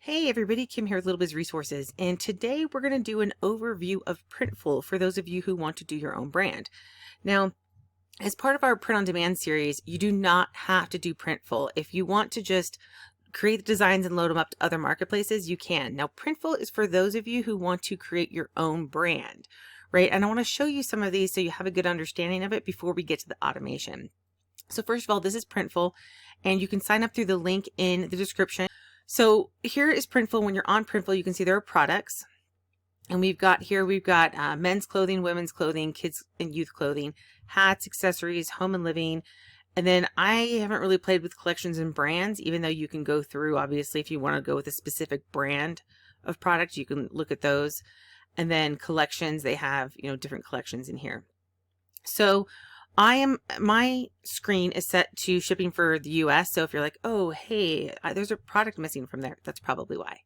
Hey everybody, Kim here with Little Biz Resources, and today we're going to do an overview of Printful for those of you who want to do your own brand. Now, as part of our print on demand series, you do not have to do Printful. If you want to just create the designs and load them up to other marketplaces, you can. Now, Printful is for those of you who want to create your own brand, right? And I want to show you some of these so you have a good understanding of it before we get to the automation. So first of all, this is Printful, and you can sign up through the link in the description. So here is Printful. When you're on Printful, you can see there are products. And we've got men's clothing, women's clothing, kids and youth clothing, hats, accessories, home and living. And then I haven't really played with collections and brands, even though you can go through, obviously, if you want to go with a specific brand of product, you can look at those. And then collections, they have, different collections in here. So my screen is set to shipping for the US. So if you're like, oh, hey, there's a product missing from there, that's probably why.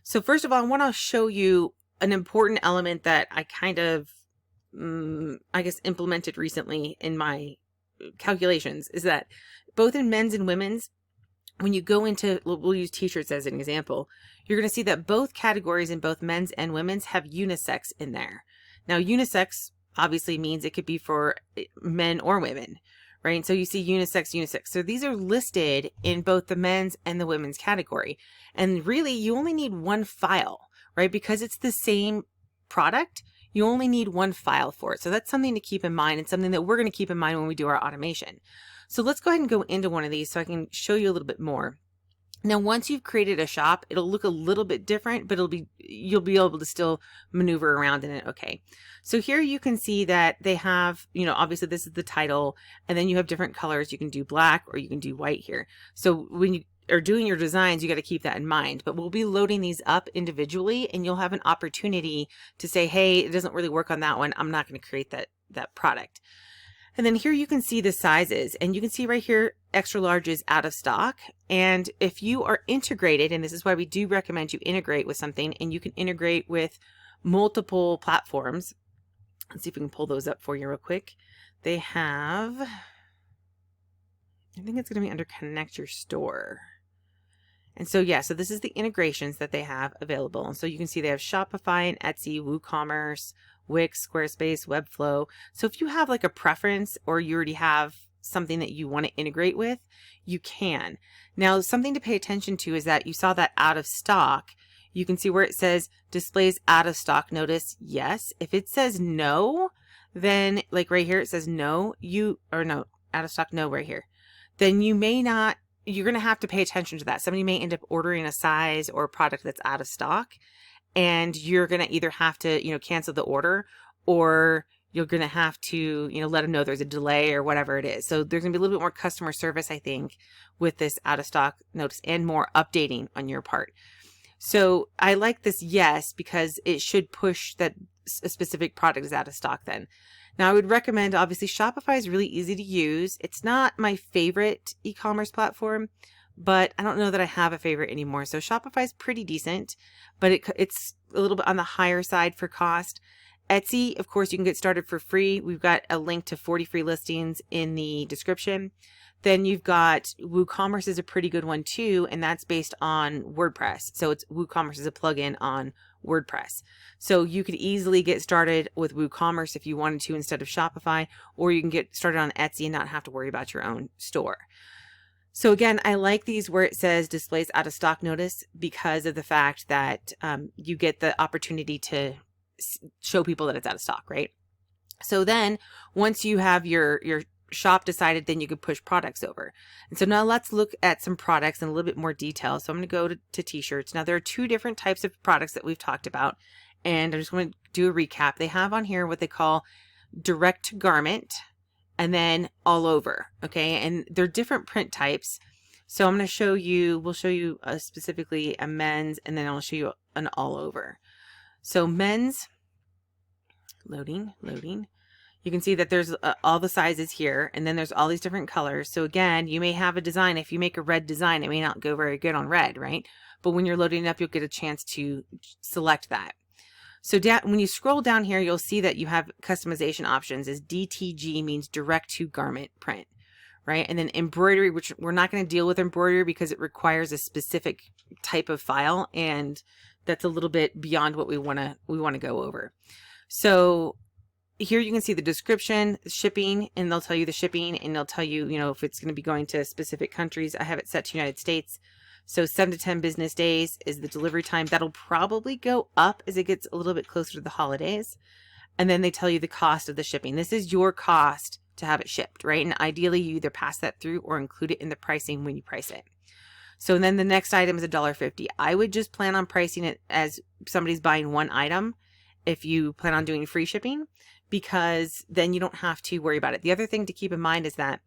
So first of all, I want to show you an important element that I kind of, implemented recently in my calculations, is that both in men's and women's, when you go into, we'll use t-shirts as an example, you're going to see that both categories in both men's and women's have unisex in there. Now, unisex obviously means it could be for men or women, right? So you see unisex. So these are listed in both the men's and the women's category. And really, you only need one file, right? Because it's the same product, you only need one file for it. So that's something to keep in mind, and something that we're going to keep in mind when we do our automation. So let's go ahead and go into one of these so I can show you a little bit more. Now, once you've created a shop, it'll look a little bit different, but you'll be able to still maneuver around in it. Okay. So here you can see that they have, obviously this is the title, and then you have different colors. You can do black or you can do white here. So when you are doing your designs, you got to keep that in mind, but we'll be loading these up individually, and you'll have an opportunity to say, hey, it doesn't really work on that one. I'm not going to create that product. And then here you can see the sizes, and you can see right here, extra large is out of stock. And if you are integrated, and this is why we do recommend you integrate with something, and you can integrate with multiple platforms. Let's see if we can pull those up for you real quick. They have, I think it's going to be under Connect Your Store. And so, yeah, so this is the integrations that they have available. And so you can see they have Shopify and Etsy, WooCommerce, Wix, Squarespace, Webflow. So if you have like a preference, or you already have something that you want to integrate with, you can. Now, something to pay attention to is that you saw that out of stock. You can see where it says displays out of stock notice. Yes. If it says no, then like right here, it says no, out of stock, no, right here. Then you may not, you're going to have to pay attention to that. Somebody may end up ordering a size or a product that's out of stock, and you're going to either have to, cancel the order, or you're going to have to, let them know there's a delay or whatever it is. So there's going to be a little bit more customer service, I think, with this out of stock notice, and more updating on your part. So I like this yes, because it should push that a specific product is out of stock then. Now, I would recommend, obviously, Shopify is really easy to use. It's not my favorite e-commerce platform, but I don't know that I have a favorite anymore. So Shopify is pretty decent, but it's a little bit on the higher side for cost. Etsy, of course, you can get started for free. We've got a link to 40 free listings in the description. Then you've got WooCommerce is a pretty good one too, and that's based on WordPress. So WooCommerce is a plugin on WordPress. So you could easily get started with WooCommerce if you wanted to instead of Shopify, or you can get started on Etsy and not have to worry about your own store. So again, I like these where it says displays out of stock notice, because of the fact that you get the opportunity to show people that it's out of stock, right? So then once you have your shop decided, then you can push products over. And so now let's look at some products in a little bit more detail. So I'm going to go to t-shirts. Now there are two different types of products that we've talked about, and I just want to do a recap. They have on here what they call direct to garment, and then all over. Okay. And they're different print types. So I'm going to show you, we'll show you specifically a men's, and then I'll show you an all over. So men's, loading. You can see that there's all the sizes here, and then there's all these different colors. So again, you may have a design. If you make a red design, it may not go very good on red, right? But when you're loading it up, you'll get a chance to select that. So when you scroll down here, you'll see that you have customization options. As DTG means direct to garment print, right? And then embroidery, which we're not going to deal with embroidery because it requires a specific type of file, and that's a little bit beyond what we want to go over. So here you can see the description, shipping, and they'll tell you the shipping, and they'll tell you, if it's going to be going to specific countries. I have it set to United States. So 7 to 10 business days is the delivery time. That'll probably go up as it gets a little bit closer to the holidays. And then they tell you the cost of the shipping. This is your cost to have it shipped, right? And ideally you either pass that through or include it in the pricing when you price it. So then the next item is $1.50. I would just plan on pricing it as somebody's buying one item if you plan on doing free shipping, because then you don't have to worry about it. The other thing to keep in mind is that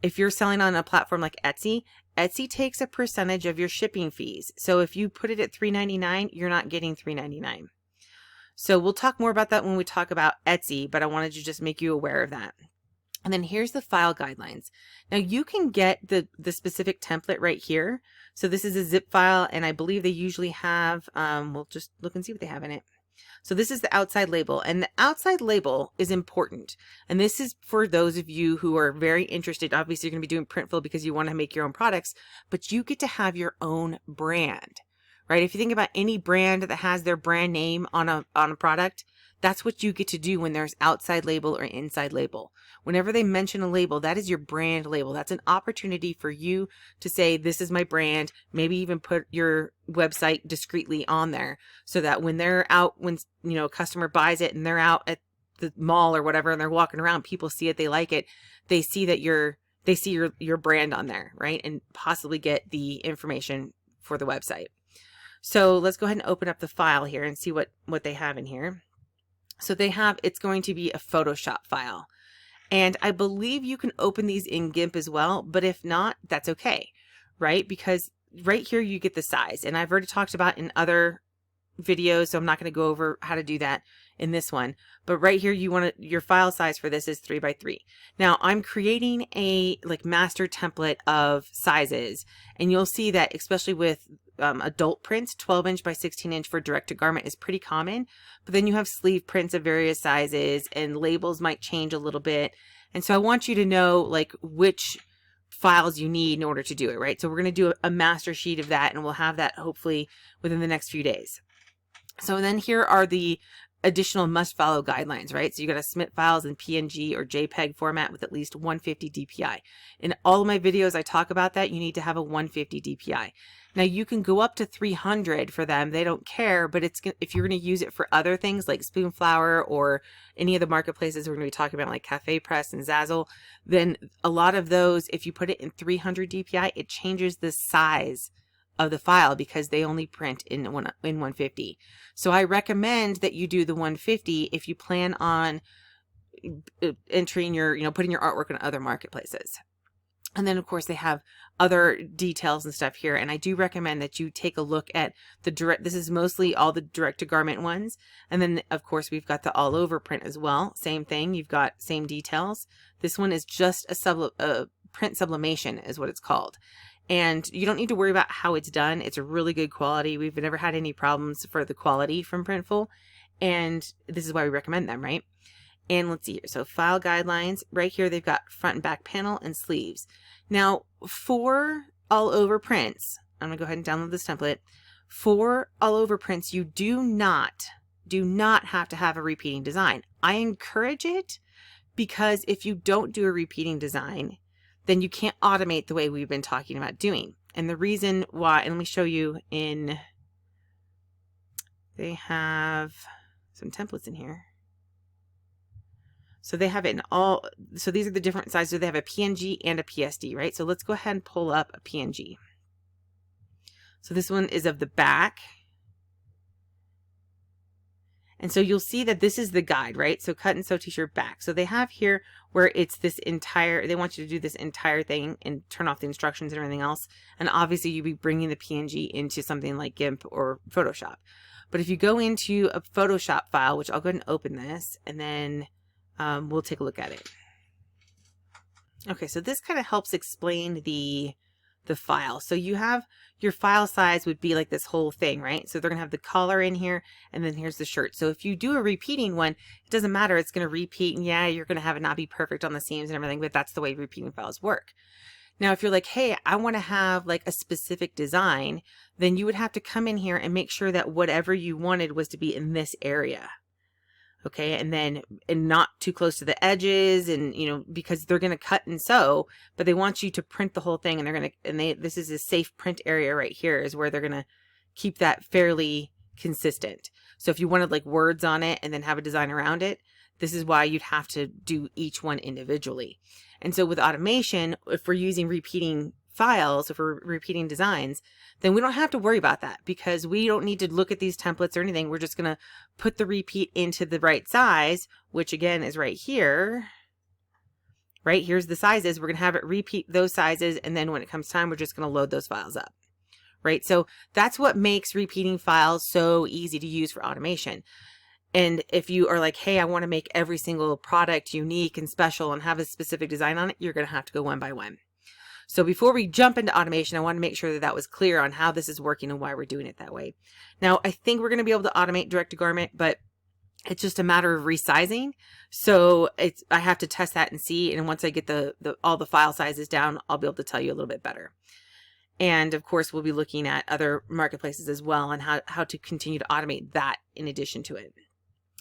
if you're selling on a platform like Etsy, Etsy takes a percentage of your shipping fees. So if you put it at $3.99, you're not getting $3.99. So we'll talk more about that when we talk about Etsy, but I wanted to just make you aware of that. And then here's the file guidelines. Now you can get the specific template right here. So this is a zip file, and I believe they usually have, we'll just look and see what they have in it. So this is the outside label, and the outside label is important. And this is for those of you who are very interested. Obviously, you're going to be doing Printful because you want to make your own products, but you get to have your own brand, right? If you think about any brand that has their brand name on a product, that's what you get to do when there's outside label or inside label. Whenever they mention a label, that is your brand label. That's an opportunity for you to say, this is my brand. Maybe even put your website discreetly on there so that when they're out, when a customer buys it and they're out at the mall or whatever and they're walking around, people see it, they like it, they see that they see your brand on there, right? And possibly get the information for the website. So let's go ahead and open up the file here and see what they have in here. So they have, it's going to be a Photoshop file. And I believe you can open these in GIMP as well, but if not, that's okay, right? Because right here you get the size, and I've already talked about in other videos, so I'm not going to go over how to do that in this one. But right here, your file size for this is 3x3. Now I'm creating a master template of sizes, and you'll see that especially with adult prints, 12-inch by 16-inch for direct to garment is pretty common, but then you have sleeve prints of various sizes, and labels might change a little bit. And so I want you to know which files you need in order to do it, right? So we're going to do a master sheet of that, and we'll have that hopefully within the next few days. So then here are the additional must follow guidelines, right? So you got to submit files in PNG or JPEG format with at least 150 DPI. In all of my videos, I talk about that. You need to have a 150 DPI. Now you can go up to 300 for them. They don't care, but if you're going to use it for other things like Spoonflower or any of the marketplaces we're going to be talking about like Cafe Press and Zazzle, then a lot of those, if you put it in 300 DPI, it changes the size of the file because they only print in 150. So I recommend that you do the 150 if you plan on entering putting your artwork in other marketplaces. And then of course they have other details and stuff here. And I do recommend that you take a look at this is mostly all the direct to garment ones. And then of course we've got the all over print as well. Same thing. You've got same details. This one is just a print sublimation is what it's called. And you don't need to worry about how it's done. It's a really good quality. We've never had any problems for the quality from Printful. And this is why we recommend them, right? And let's see here. So file guidelines right here, they've got front and back panel and sleeves. Now for all over prints, I'm gonna go ahead and download this template. For all over prints, you do not have to have a repeating design. I encourage it because if you don't do a repeating design, then you can't automate the way we've been talking about doing. And the reason why, and let me show you they have some templates in here. So they have it in all, so these are the different sizes. So they have a PNG and a PSD, right? So let's go ahead and pull up a PNG. So this one is of the back. And so you'll see that this is the guide, right? So cut and sew t-shirt back. So they have here where it's this entire, they want you to do this entire thing and turn off the instructions and everything else. And obviously you'll be bringing the PNG into something like GIMP or Photoshop. But if you go into a Photoshop file, which I'll go ahead and open this, and then we'll take a look at it. Okay, so this kind of helps explain the the file. So you have your file size would be like this whole thing, right? So they're going to have the collar in here, and then here's the shirt. So if you do a repeating one, it doesn't matter. It's going to repeat, and yeah, you're going to have it not be perfect on the seams and everything, but that's the way repeating files work. Now, if you're like, hey, I want to have like a specific design, then you would have to come in here and make sure that whatever you wanted was to be in this area. Okay, and not too close to the edges, and because they're going to cut and sew, but they want you to print the whole thing, and this is a safe print area right here is where they're going to keep that fairly consistent. So if you wanted like words on it and then have a design around it, this is why you'd have to do each one individually. And so with automation, if we're using repeating files, if we're repeating designs, then we don't have to worry about that, because we don't need to look at these templates or anything. We're just going to put the repeat into the right size, which again is right here. Right here's the sizes. We're going to have it repeat those sizes, and then when it comes time, we're just going to load those files up. Right? So that's what makes repeating files so easy to use for automation. And if you are like, hey, I want to make every single product unique and special and have a specific design on it, you're going to have to go one by one. So before we jump into automation, I want to make sure that that was clear on how this is working and why we're doing it that way. Now, I think we're going to be able to automate direct to garment, but it's just a matter of resizing. So I have to test that and see. And once I get all the file sizes down, I'll be able to tell you a little bit better. And of course, we'll be looking at other marketplaces as well and how to continue to automate that in addition to it.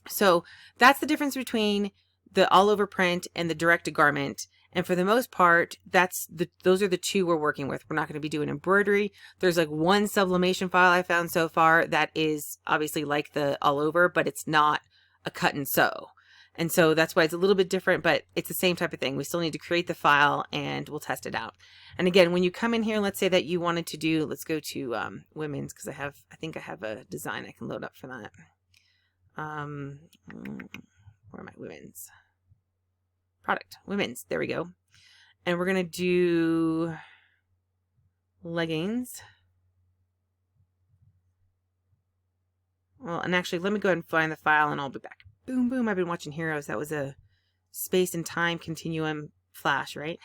So that's the difference between the all over print and the direct to garment. And for the most part, those are the two we're working with. We're not going to be doing embroidery. There's like one sublimation file I found so far that is obviously like the all over, but it's not a cut and sew. And so that's why it's a little bit different, but it's the same type of thing. We still need to create the file and we'll test it out. And again, when you come in here, let's say that you wanted to do, let's go to women's, because I think I have a design I can load up for that. Where am I? Women's product, women's, there we go. And we're going to do leggings. Well, and actually, let me go ahead and find the file and I'll be back. Boom, boom. I've been watching Heroes. That was a space and time continuum flash, right?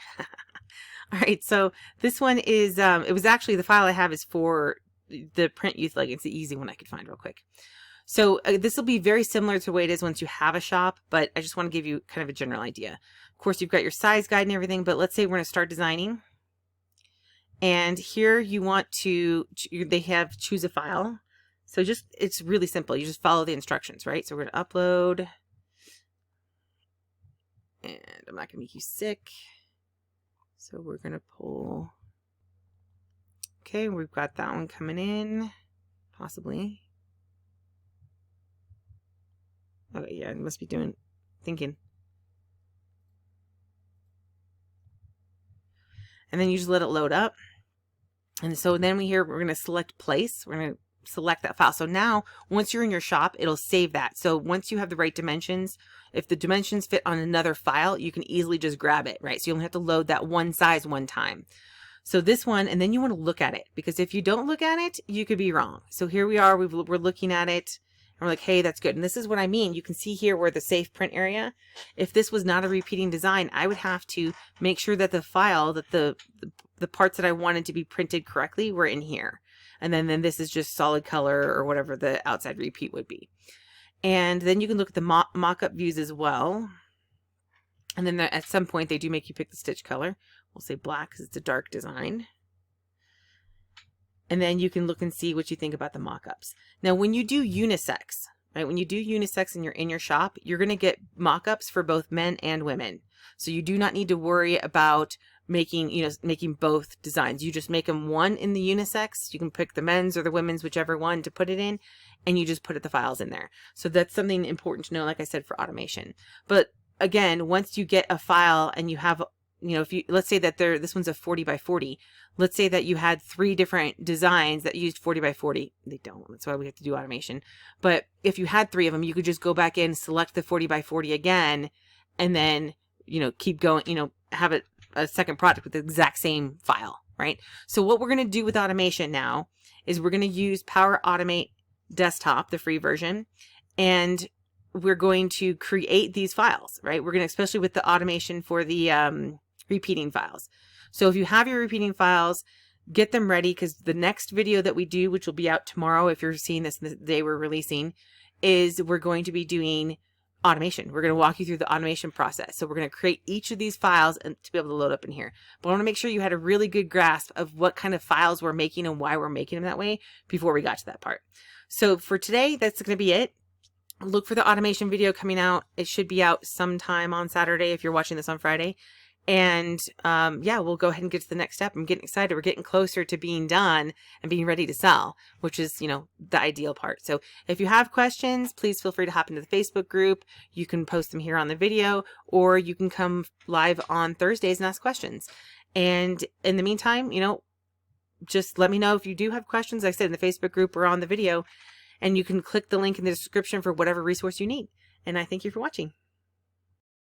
All right. So this one is, it was actually, the file I have is for the print youth leggings, the easy one I could find real quick. So this will be very similar to the way it is once you have a shop, but I just want to give you kind of a general idea. Of course, you've got your size guide and everything, but let's say we're going to start designing. And here you want to, they have choose a file. So it's really simple. You just follow the instructions, right? So we're going to upload. And I'm not going to make you sick. So we're going to pull. Okay, we've got that one coming in, possibly. Okay, yeah, it must be thinking. And then you just let it load up. And so then we're going to select place. We're going to select that file. So now once you're in your shop, it'll save that. So once you have the right dimensions, if the dimensions fit on another file, you can easily just grab it, right? So you only have to load that one size one time. So this one, and then you want to look at it, because if you don't look at it, you could be wrong. So here we are, we're looking at it. And we're like, hey, that's good. And this is what I mean. You can see here where the safe print area, if this was not a repeating design, I would have to make sure that the file, that the parts that I wanted to be printed correctly were in here. And then this is just solid color or whatever the outside repeat would be. And then you can look at the mock-up views as well. And then at some point, they do make you pick the stitch color. We'll say black because it's a dark design. And then you can look and see what you think about the mock-ups. Now, when you do unisex, right? When you do unisex and you're in your shop, you're going to get mock-ups for both men and women. So you do not need to worry about making both designs. You just make them one in the unisex. You can pick the men's or the women's, whichever one to put it in, and you just put the files in there. So that's something important to know, like I said, for automation. But again, once you get a file and you have, if you, let's say that this one's a 40 by 40. Let's say that you had 3 different designs that used 40 by 40. They don't. That's why we have to do automation. But if you had 3 of them, you could just go back in, select the 40 by 40 again, and then, keep going, have a second product with the exact same file, right? So what we're going to do with automation now is we're going to use Power Automate Desktop, the free version, and we're going to create these files, right? We're going to, especially with the automation for the repeating files. So if you have your repeating files, get them ready, because the next video that we do, which will be out tomorrow if you're seeing this the day we're releasing, is we're going to be doing automation. We're going to walk you through the automation process. So we're going to create each of these files and to be able to load up in here. But I want to make sure you had a really good grasp of what kind of files we're making and why we're making them that way before we got to that part. So for today, that's going to be it. Look for the automation video coming out. It should be out sometime on Saturday if you're watching this on Friday. And yeah, we'll go ahead and get to the next step. I'm getting excited. We're getting closer to being done and being ready to sell, which is, you know, the ideal part. So if you have questions, please feel free to hop into the Facebook group. You can post them here on the video, or you can come live on Thursdays and ask questions. And in the meantime, you know, just let me know if you do have questions. Like I said, in the Facebook group or on the video, and you can click the link in the description for whatever resource you need. And I thank you for watching.